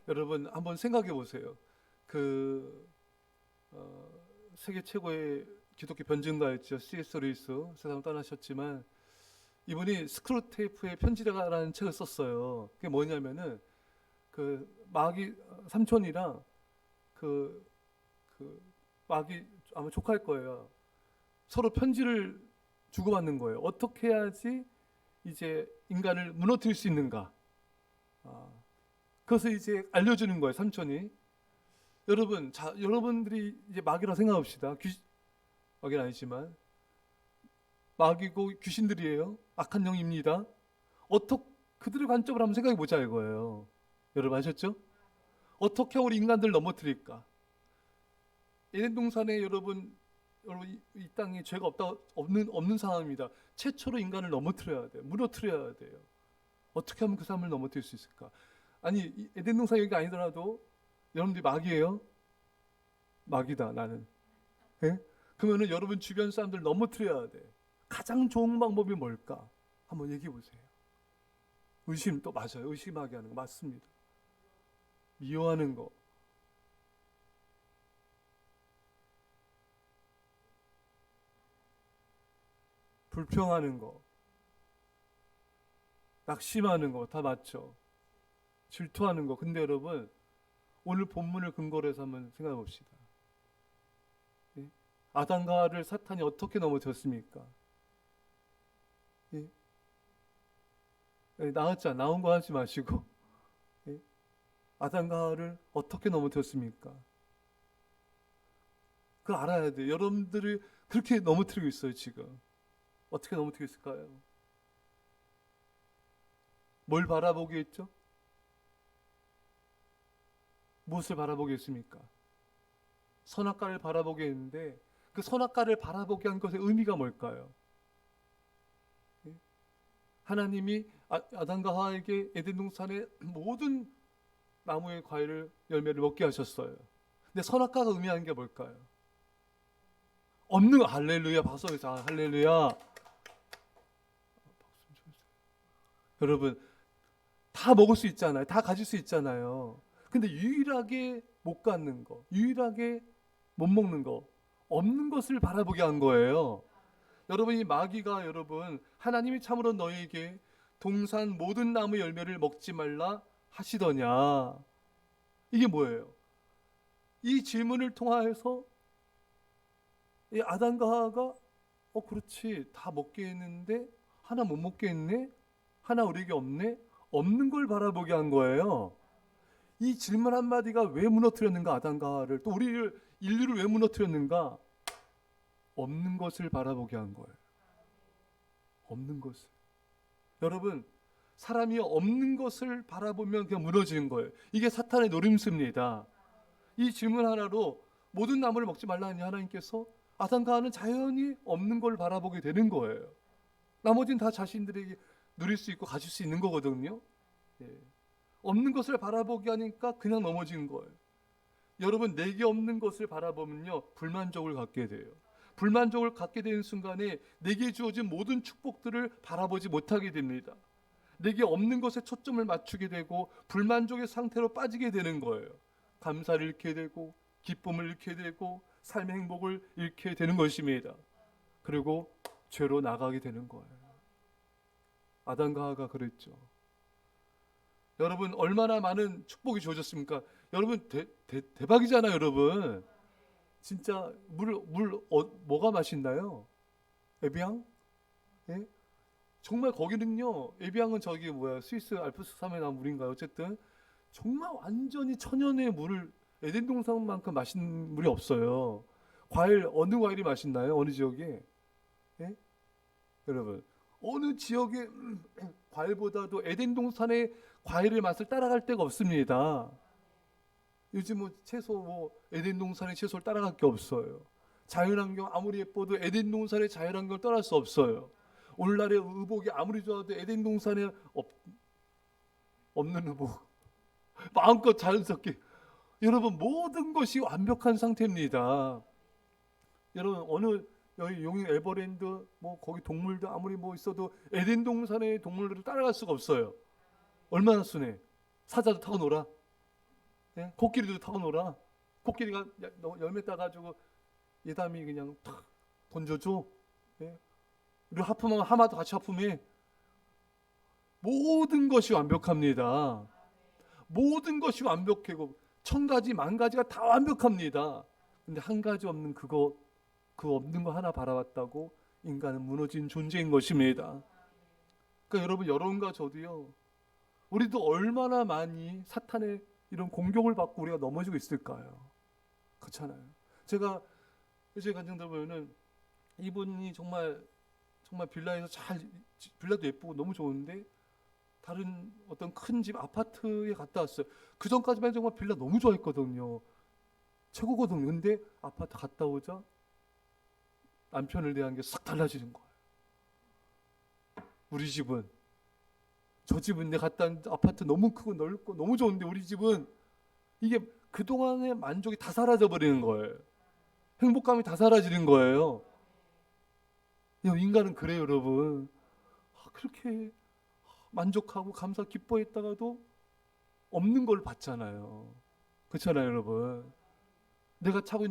여러분 한번 생각해 보세요. 그 세계 최고의 기독교 변증가였죠. C.S. 루이스 세상 떠나셨지만 이분이 스크루테이프의 편지라는 책을 썼어요. 그게 뭐냐면은 그 마귀 삼촌이랑 그, 그 마귀 아마 조카일 거예요. 서로 편지를 주고받는 거예요. 어떻게 해야지 이제 인간을 무너뜨릴 수 있는가? 아, 그것을 이제 알려주는 거예요, 삼촌이. 여러분, 자, 여러분들이 이제 마귀라 생각합시다. 마귀는 아니지만 마귀고 귀신들이에요. 악한 영입니다. 어떻게 그들의 관점을 한번 생각해 보자 이거예요. 여러분 아셨죠? 어떻게 우리 인간들 넘어뜨릴까? 에덴 동산에 여러분 이 땅에 죄가 없는 상황입니다. 최초로 인간을 넘어뜨려야 돼요. 무너뜨려야 돼요. 어떻게 하면 그 사람을 넘어뜨릴 수 있을까? 아니 에덴 동산 여기가 아니더라도 여러분들이 마귀예요? 마귀다 나는. 예? 그러면은 여러분 주변 사람들 넘어뜨려야 돼. 가장 좋은 방법이 뭘까? 한번 얘기해 보세요. 의심 또 맞아요. 의심하게 하는 거 맞습니다. 미워하는 거, 불평하는 거, 낙심하는 거 다 맞죠. 질투하는 거. 근데 여러분 오늘 본문을 근거로 해서 한번 생각해 봅시다. 예? 아담과 하와를 사탄이 어떻게 넘어뜨렸습니까? 예? 예, 나온 거 하지 마시고 예? 아담과 하와를 어떻게 넘어뜨렸습니까? 그걸 알아야 돼요. 여러분들이 그렇게 넘어뜨리고 있어요 지금. 어떻게 넘어뜨리고 있을까요? 뭘 바라보게 했죠? 무엇을 바라보게 했습니까? 선악과를 바라보게 했는데 그 선악과를 바라보게 한 것의 의미가 뭘까요? 예? 하나님이 아담과 하와에게 에덴 동산의 모든 나무의 과일을 열매를 먹게 하셨어요. 근데 선악과가 의미하는 게 뭘까요? 없는 할렐루야 박수에서 할렐루야. 여러분 다 먹을 수 있잖아요. 다 가질 수 있잖아요. 근데 유일하게 못 갖는 거, 유일하게 못 먹는 거, 없는 것을 바라보게 한 거예요. 여러분 이 마귀가 여러분 하나님이 참으로 너희에게 동산 모든 나무 열매를 먹지 말라 하시더냐. 이게 뭐예요? 이 질문을 통하여서 이 아담과 하와가 그렇지 다 먹게 했는데 하나 못 먹게 했네? 하나 우리에게 없네? 없는 걸 바라보게 한 거예요. 이 질문 한마디가 왜 무너뜨렸는가 아담과 하와를 또 우리를 인류를 왜 무너뜨렸는가? 없는 것을 바라보게 한 거예요. 없는 것을. 여러분 사람이 없는 것을 바라보면 그냥 무너지는 거예요. 이게 사탄의 노림수입니다. 이 질문 하나로 모든 나무를 먹지 말라니 하나님께서 아담과 하와는 자연히 없는 걸 바라보게 되는 거예요. 나머지는 다 자신들에게 누릴 수 있고 가질 수 있는 거거든요. 예. 없는 것을 바라보게 하니까 그냥 넘어지는 거예요. 여러분 내게 없는 것을 바라보면요 불만족을 갖게 돼요. 불만족을 갖게 되는 순간에 내게 주어진 모든 축복들을 바라보지 못하게 됩니다. 내게 없는 것에 초점을 맞추게 되고 불만족의 상태로 빠지게 되는 거예요. 감사를 잃게 되고 기쁨을 잃게 되고 삶의 행복을 잃게 되는 것입니다. 그리고 죄로 나가게 되는 거예요. 아담과 하와가 그랬죠. 여러분 얼마나 많은 축복이 주어졌습니까? 여러분 대박이잖아요, 여러분. 진짜 뭐가 맛있나요? 에비앙? 예? 정말 거기는요. 에비앙은 저기 뭐야 스위스 알프스 산맥 나온 물인가요? 어쨌든 정말 완전히 천연의 물을 에덴 동산만큼 맛있는 물이 없어요. 어느 과일이 맛있나요? 어느 지역에? 예? 여러분 어느 지역의 과일보다도 에덴 동산의 과일의 맛을 따라갈 데가 없습니다. 요즘 뭐 채소 에덴 동산의 채소를 따라갈 게 없어요. 자연환경 아무리 예뻐도 에덴 동산의 자연환경을 떠날 수 없어요. 오늘날의 의복이 아무리 좋아도 에덴 동산에 없는 의복. 마음껏 자연스럽게 여러분 모든 것이 완벽한 상태입니다. 여러분 어느 여기 용인 에버랜드 거기 동물도 아무리 있어도 에덴 동산의 동물들을 따라갈 수가 없어요. 얼마나 순해. 사자도 타고 놀아. 예? 코끼리도 타고 놀아. 코끼리가 열매 따가지고 예담이 그냥 탁 던져줘. 예? 우리 하품하면 하마도 같이 하품해. 모든 것이 완벽합니다. 모든 것이 완벽하고 천 가지 만 가지가 다 완벽합니다. 근데 한 가지 없는 그거, 그 없는 거 하나 바라봤다고 인간은 무너진 존재인 것입니다. 그러니까 여러분, 여러분과 저도요, 우리도 얼마나 많이 사탄의 이런 공격을 받고 우리가 넘어지고 있을까요? 그렇잖아요. 제가 요새 간증들 보면은 이분이 정말 빌라에서 빌라도 예쁘고 너무 좋은데 다른 어떤 큰 집 아파트에 갔다 왔어요. 그 전까지만 정말 빌라 너무 좋아했거든요. 최고거든요. 근데 아파트 갔다 오자 남편을 대한 게 싹 달라지는 거예요. 우리 집은, 저 집은 내가 갔다 온 아파트 너무 크고 넓고 너무 좋은데 우리 집은, 이게 그동안의 만족이 다 사라져 버리는 거예요. 행복감이 다 사라지는 거예요. 인간은 그래요, 여러분. 그렇게 만족하고 감사 기뻐했다가도 없는 걸 받잖아요. 그렇잖아요, 여러분. 내가 타고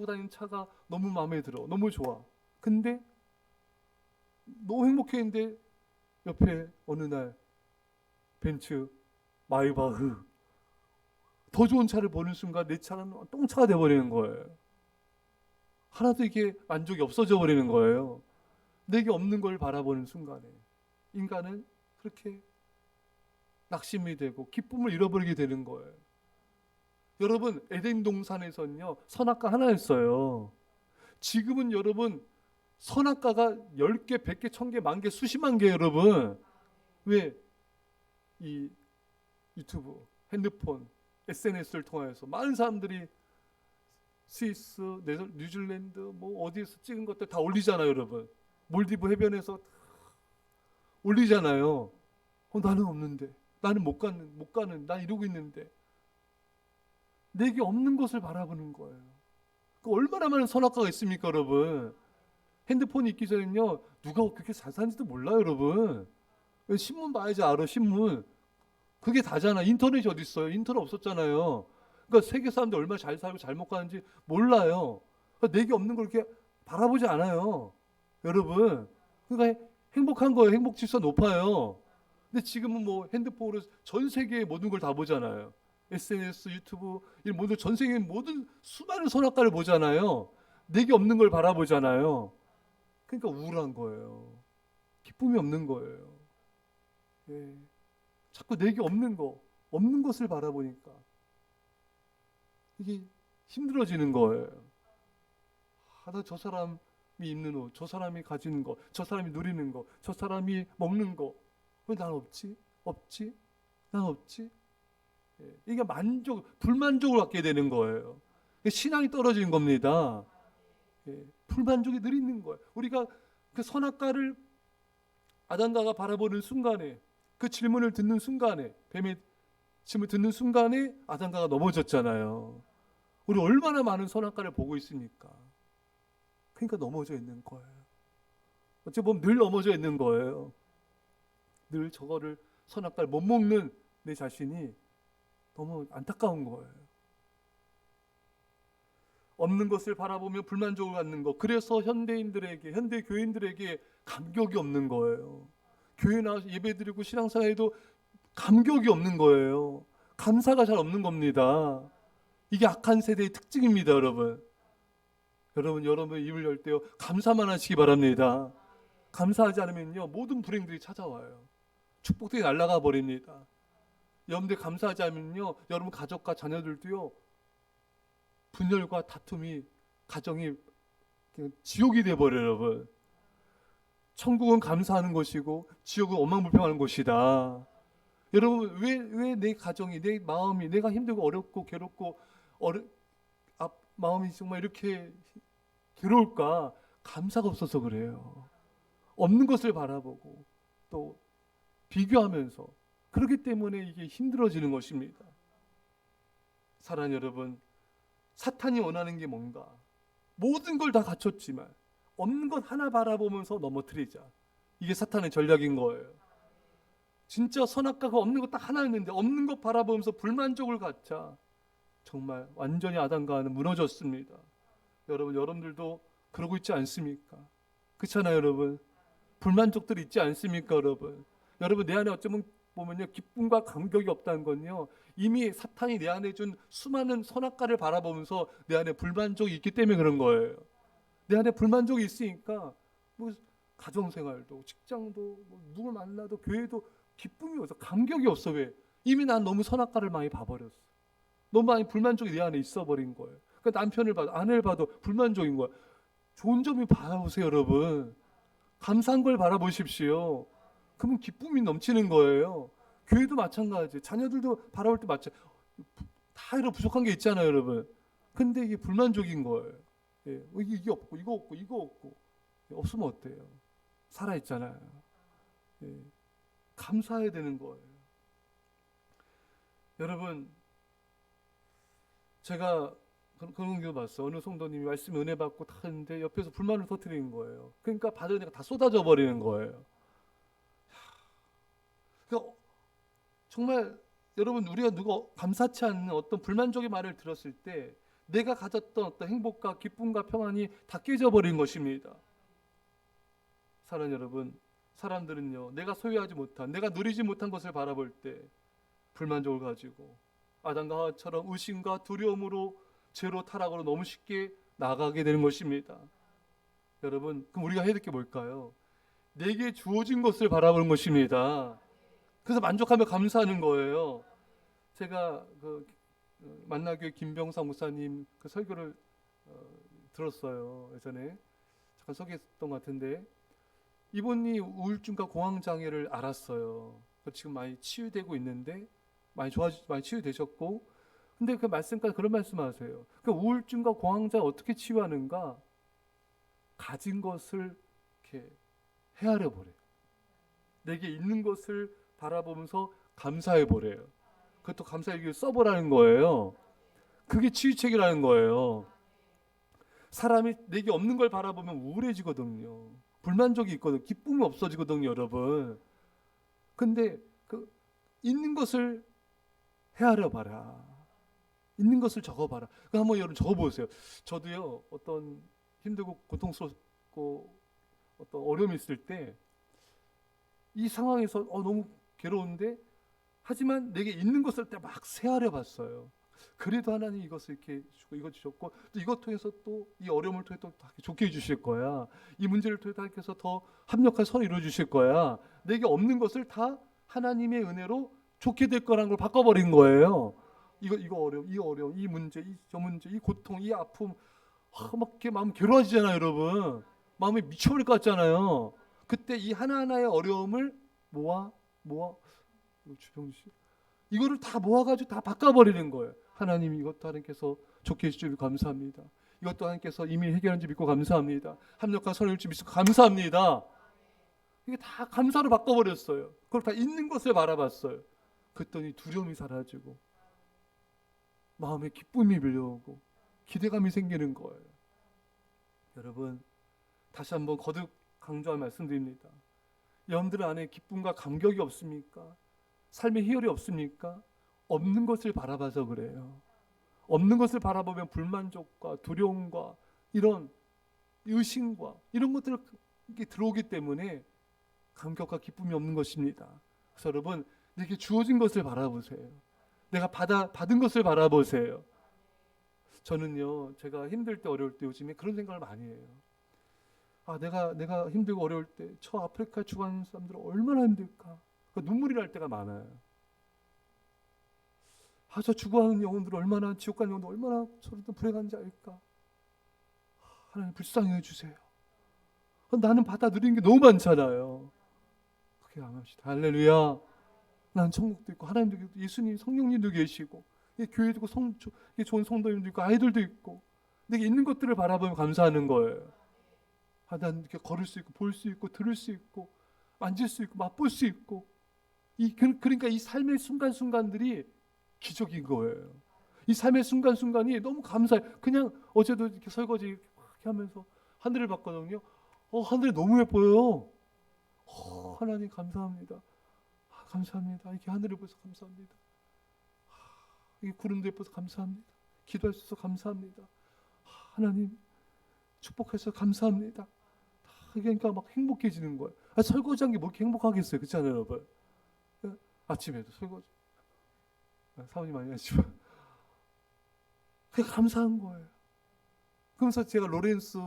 다니는 차가 너무 마음에 들어, 너무 좋아. 근데 너무 행복했는데 옆에 어느 날 벤츠 마이바흐 더 좋은 차를 보는 순간 내 차는 똥차가 돼버리는 거예요. 하나도 이게 만족이 없어져 버리는 거예요. 내게 없는 걸 바라보는 순간에 인간은 그렇게 낙심이 되고 기쁨을 잃어버리게 되는 거예요. 여러분, 에덴 동산에서는요, 선악과 하나였어요. 지금은 여러분, 선악과가 10개, 100개, 1000개, 10,000개, 수십만 개. 여러분, 왜? 이 유튜브, 핸드폰, SNS를 통해서 많은 사람들이 스위스, 뉴질랜드, 뭐 어디에서 찍은 것들 다 올리잖아요, 여러분. 몰디브 해변에서 올리잖아요. 나는 없는데, 나는 못 가는, 난 이러고 있는데. 내게 없는 것을 바라보는 거예요. 얼마나 많은 선악과가 있습니까, 여러분? 핸드폰이 있기 전에는요, 누가 그렇게 잘 사는지도 몰라요, 여러분. 신문 봐야지 알아, 신문. 그게 다잖아. 인터넷이 어디 있어요? 인터넷 없었잖아요. 그러니까 세계 사람들 얼마나 잘 살고 잘 먹고 하는지 몰라요. 그러니까 내게 없는 걸 이렇게 바라보지 않아요, 여러분. 그러니까 행복한 거예요. 행복 지수가 높아요. 근데 지금은 뭐 핸드폰으로 전 세계의 모든 걸 다 보잖아요. SNS, 유튜브, 이런 모든 전 세계의 모든 수많은 선악과를 보잖아요. 내게 없는 걸 바라보잖아요. 그러니까 우울한 거예요. 기쁨이 없는 거예요. 예. 자꾸 내게 없는 것을 바라보니까 이게 힘들어지는 거예요. 저 사람이 입는 옷, 저 사람이 가지는 거, 저 사람이 누리는 거, 저 사람이 먹는 거, 왜 난 없지? 난 없지? 예. 이게 불만족을 갖게 되는 거예요. 신앙이 떨어지는 겁니다. 예. 불만족이 늘 있는 거예요. 우리가 그 선악과를 아담과가 바라보는 순간에, 그 질문을 듣는 순간에, 뱀의 질문을 듣는 순간에 아담과가 넘어졌잖아요. 우리 얼마나 많은 선악과를 보고 있습니까? 그러니까 넘어져 있는 거예요. 어찌 보면 늘 넘어져 있는 거예요. 늘 저거를, 선악과를 못 먹는 내 자신이 너무 안타까운 거예요. 없는 것을 바라보며 불만족을 갖는 것. 그래서 현대 교인들에게 감격이 없는 거예요. 교회 나와서 예배드리고 신앙생활에도 감격이 없는 거예요. 감사가 잘 없는 겁니다. 이게 악한 세대의 특징입니다, 여러분. 여러분 입을 열 때요, 감사만 하시기 바랍니다. 감사하지 않으면요, 모든 불행들이 찾아와요. 축복들이 날아가 버립니다. 여러분들 감사하지 않으면요, 여러분 가족과 자녀들도요, 분열과 다툼이, 가정이 그냥 지옥이 돼버려요, 여러분. 천국은 감사하는 것이고 지옥은 원망불평하는 곳이다. 여러분, 왜 내 가정이, 내 마음이, 내가 힘들고 어렵고 괴롭고 마음이 정말 이렇게 괴로울까? 감사가 없어서 그래요. 없는 것을 바라보고 또 비교하면서, 그렇기 때문에 이게 힘들어지는 것입니다. 사랑하는 여러분, 사탄이 원하는 게 뭔가? 모든 걸 다 갖췄지만 없는 것 하나 바라보면서 넘어뜨리자. 이게 사탄의 전략인 거예요. 진짜 선악과가 없는 것 딱 하나였는데 없는 것 바라보면서 불만족을 갖자. 정말 완전히 아담과 하와는 무너졌습니다. 여러분들도 그러고 있지 않습니까? 그렇잖아요, 여러분. 불만족들이 있지 않습니까, 여러분? 여러분, 내 안에 어쩌면 보면요, 기쁨과 감격이 없다는 건요, 이미 사탄이 내 안에 준 수많은 선악과를 바라보면서 내 안에 불만족이 있기 때문에 그런 거예요. 내 안에 불만족이 있으니까 뭐 가정생활도, 직장도, 뭐 누굴 만나도, 교회도 기쁨이 없어, 감격이 없어. 왜? 이미 난 너무 선악과를 많이 봐버렸어. 너무 많이 불만족이 내 안에 있어버린 거예요. 그러니까 남편을 봐도 아내를 봐도 불만족인 거예요. 좋은 점이 바라보세요, 여러분. 감사한 걸 바라보십시오. 그러면 기쁨이 넘치는 거예요. 교회도 마찬가지. 자녀들도 바라볼 때 마찬가지. 다 이런 부족한 게 있잖아요, 여러분. 근데 이게 불만족인 거예요. 예, 이게 없고 이거 없고 이거 없고 없으면 어때요? 살아 있잖아요. 예, 감사해야 되는 거예요. 여러분, 제가 그런 경우 봤어. 어느 성도님이 말씀 은혜 받고 다 했는데 옆에서 불만을 터뜨리는 거예요. 그러니까 받은 애가 다 쏟아져 버리는 거예요. 그러니까 정말 여러분, 우리가 누가 감사치 않는 어떤 불만족의 말을 들었을 때 내가 가졌던 어떤 행복과 기쁨과 평안이 다 깨져 버린 것입니다. 사랑하는 여러분, 사람들은요, 내가 소유하지 못한, 내가 누리지 못한 것을 바라볼 때 불만족을 가지고 아담과 하와처럼 의심과 두려움으로 죄로 타락으로 너무 쉽게 나가게 되는 것입니다. 여러분, 그럼 우리가 해야 될 게 뭘까요? 내게 주어진 것을 바라보는 것입니다. 그래서 만족하며 감사하는 거예요. 제가 만나교회 김병상 목사님 그 설교를 들었어요. 예전에 잠깐 소개했던 것 같은데, 이분이 우울증과 공황장애를 앓았어요. 지금 많이 치유되고 있는데 많이 치유되셨고, 근데 그 말씀까지 그런 말씀하세요. 그 우울증과 공황장애 어떻게 치유하는가? 가진 것을 이렇게 헤아려 보래요. 내게 있는 것을 바라보면서 감사해 보래요. 그것도 감사일기를 써보라는 거예요. 그게 치유책이라는 거예요. 사람이 내게 없는 걸 바라보면 우울해지거든요. 불만족이 있거든요. 기쁨이 없어지거든요, 여러분. 근데 그 있는 것을 헤아려 봐라. 있는 것을 적어봐라. 그 한번 여러분 적어보세요. 저도요, 어떤 힘들고 고통스럽고 어떤 어려움이 있을 때 이 상황에서 너무 괴로운데, 하지만 내게 있는 것을 때 막 헤아려 봤어요. 그래도 하나님 이것을 이렇게 주고 이것 주셨고, 또 이것 통해서 또 이 어려움을 통해 또 좋게 해주실 거야. 이 문제를 통해 하나님께서 더 합력한 선을 이루어 주실 거야. 내게 없는 것을 다 하나님의 은혜로 좋게 될 거라는 걸 바꿔버린 거예요. 이거 어려움, 이 문제, 저 문제, 이 고통, 이 아픔, 막 이렇게 마음 괴로워지잖아요, 여러분. 마음이 미쳐버릴 것 같잖아요. 그때 이 하나하나의 어려움을 모아 주병씨, 이거를 다 모아가지고 다 바꿔버리는 거예요. 하나님, 이것도 하나님께서 좋게 해주시니 감사합니다. 이것도 하나님께서 이미 해결한 줄 믿고 감사합니다. 합력한 선을 줄 믿고 감사합니다. 이게 다 감사로 바꿔버렸어요. 그걸 다 있는 것을 바라봤어요. 그랬더니 두려움이 사라지고 마음에 기쁨이 밀려오고 기대감이 생기는 거예요. 여러분, 다시 한번 거듭 강조하며 말씀드립니다. 여러분들 안에 기쁨과 감격이 없습니까? 삶의 희열이 없습니까? 없는 것을 바라봐서 그래요. 없는 것을 바라보면 불만족과 두려움과 이런 의심과 이런 것들이 들어오기 때문에 감격과 기쁨이 없는 것입니다. 그래서 여러분, 내게 주어진 것을 바라보세요. 내가 받은 것을 바라보세요. 저는요, 제가 힘들 때 어려울 때 요즘에 그런 생각을 많이 해요. 내가 힘들고 어려울 때 저 아프리카에 죽어가는 사람들은 얼마나 힘들까? 눈물이 날 때가 많아요. 저 죽어가는 영혼들 얼마나, 지옥 가는 영혼들 얼마나 저런데 불행한지 알까? 하나님 불쌍히 해주세요. 나는 받아들이는 게 너무 많잖아요. 그렇게 암합시다. 할렐루야. 난 천국도 있고 하나님도 있고 예수님, 성령님도 계시고 교회도 있고 좋은 성도님도 있고 아이들도 있고, 내게 있는 것들을 바라보며 감사하는 거예요. 난 이렇게 걸을 수 있고 볼 수 있고 들을 수 있고 만질 수 있고 맛볼 수 있고, 그러니까 이 삶의 순간순간들이 기적인 거예요. 이 삶의 순간순간이 너무 감사해요. 그냥 어제도 이렇게 설거지 이렇게 하면서 하늘을 봤거든요. 하늘이 너무 예뻐요. 하나님 감사합니다. 감사합니다. 이렇게 하늘을 보셔서 감사합니다. 이 구름도 예뻐서 감사합니다. 기도해 주셔서 감사합니다. 하나님 축복해서 감사합니다. 그러니까 막 행복해지는 거예요. 설거지한 게 뭐 이렇게 행복하겠어요, 그렇잖아요, 여러분. 아침에도 설거지. 사모님 많이 하시지만 그게 감사한 거예요. 그러면서 제가 로렌스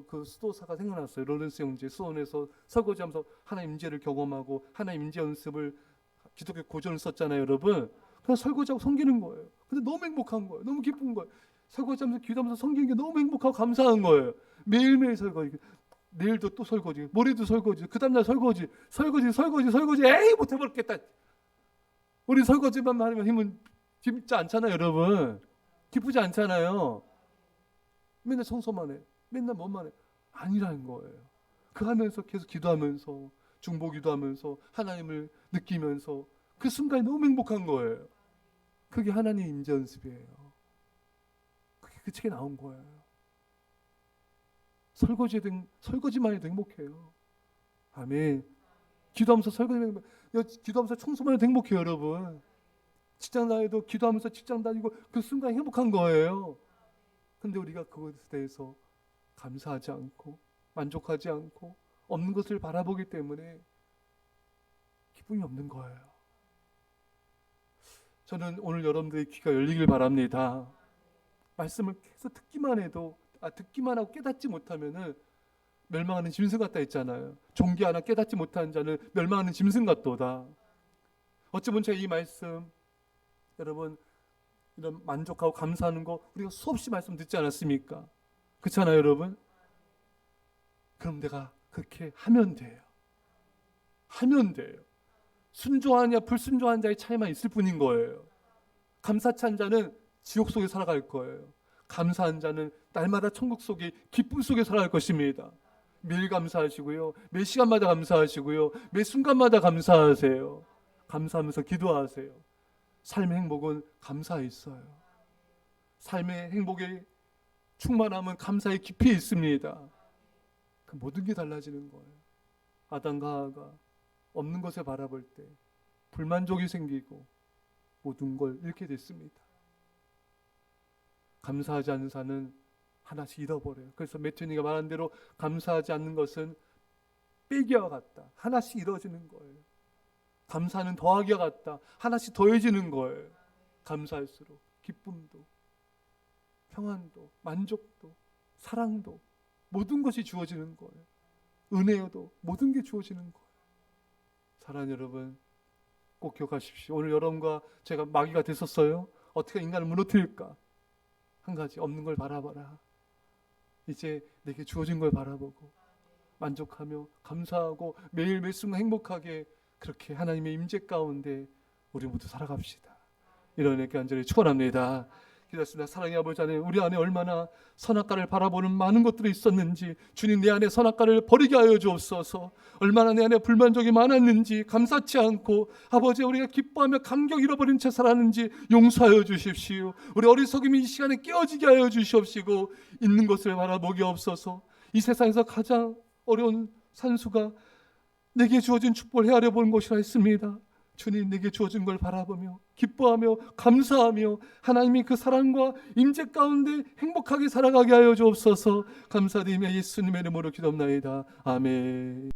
그 수도사가 생각났어요. 로렌스 형제 수원에서 설거지하면서 하나님 임재를 경험하고 하나님 임재 연습을 기독교 고전을 썼잖아요, 여러분. 그냥 설거지하고 섬기는 거예요. 근데 너무 행복한 거예요. 너무 기쁜 거예요. 설거지하면서 기도하면서 섬기는 게 너무 행복하고 감사한 거예요. 매일매일 설거지. 내일도 또 설거지. 모레도 설거지. 그 다음날 설거지. 에이 못해버렸겠다. 우리 설거지만 하면 힘은 기쁘지 않잖아요, 여러분. 기쁘지 않잖아요. 맨날 청소만 해. 맨날 뭐만 해. 아니라는 거예요. 그 하면서 계속 기도하면서 중보기도 하면서 하나님을 느끼면서 그 순간이 너무 행복한 거예요. 그게 하나님 임재 연습이에요. 그게 그 책에 나온 거예요. 설거지만 해도 행복해요. 아멘. 기도하면서 청소만 해도 행복해요, 여러분. 직장 다니도 기도하면서 직장 다니고 그 순간 행복한 거예요. 근데 우리가 그것에 대해서 감사하지 않고 만족하지 않고 없는 것을 바라보기 때문에 기쁨이 없는 거예요. 저는 오늘 여러분들의 귀가 열리길 바랍니다. 말씀을 계속 듣기만 하고 깨닫지 못하면은 멸망하는 짐승 같다 했잖아요. 종기 하나 깨닫지 못하는 자는 멸망하는 짐승 같도다. 어찌 보면 제가 이 말씀 여러분 이런 만족하고 감사하는 거 우리가 수없이 말씀 듣지 않았습니까? 그렇잖아요, 여러분. 그럼 내가 그렇게 하면 돼요. 순종하냐 불순종한 자의 차이만 있을 뿐인 거예요. 감사치 않은 자는 지옥 속에 살아갈 거예요. 감사한 자는 날마다 천국 속에 기쁨 속에 살아갈 것입니다. 매일 감사하시고요. 매 시간마다 감사하시고요. 매 순간마다 감사하세요. 감사하면서 기도하세요. 삶의 행복은 감사에 있어요. 삶의 행복의 충만함은 감사의 깊이에 있습니다. 그 모든 게 달라지는 거예요. 아담과 하와가 없는 것을 바라볼 때 불만족이 생기고 모든 걸 잃게 됐습니다. 감사하지 않는 자는 하나씩 잃어버려요. 그래서 매튜니가 말한 대로 감사하지 않는 것은 빼기와 같다. 하나씩 잃어지는 거예요. 감사는 더하기와 같다. 하나씩 더해지는 거예요. 감사할수록 기쁨도 평안도 만족도 사랑도 모든 것이 주어지는 거예요. 은혜도 모든 게 주어지는 거예요. 사랑하는 여러분 꼭 기억하십시오. 오늘 여러분과 제가 마귀가 됐었어요. 어떻게 인간을 무너뜨릴까? 한 가지, 없는 걸 바라봐라. 이제 내게 주어진 걸 바라보고 만족하며 감사하고 매일 매 순간 행복하게 그렇게 하나님의 임재 가운데 우리 모두 살아갑시다. 이런 은혜 간절히 축원합니다. 기도했습니다. 사랑의 아버지 하나님, 우리 안에 얼마나 선악과를 바라보는 많은 것들이 있었는지 주님 내 안에 선악과를 버리게 하여 주옵소서. 얼마나 내 안에 불만족이 많았는지 감사치 않고 아버지 우리가 기뻐하며 감격 잃어버린 채 살았는지 용서하여 주십시오. 우리 어리석음이 이 시간에 깨어지게 하여 주시옵시고 있는 것을 바라보게 없어서 이 세상에서 가장 어려운 산수가 내게 주어진 축복을 헤아려 보는 것이라 했습니다. 주님 내게 주어진 걸 바라보며 기뻐하며 감사하며 하나님이 그 사랑과 임재 가운데 행복하게 살아가게 하여 주옵소서. 감사드리며 예수님의 이름으로 기도합나이다. 아멘.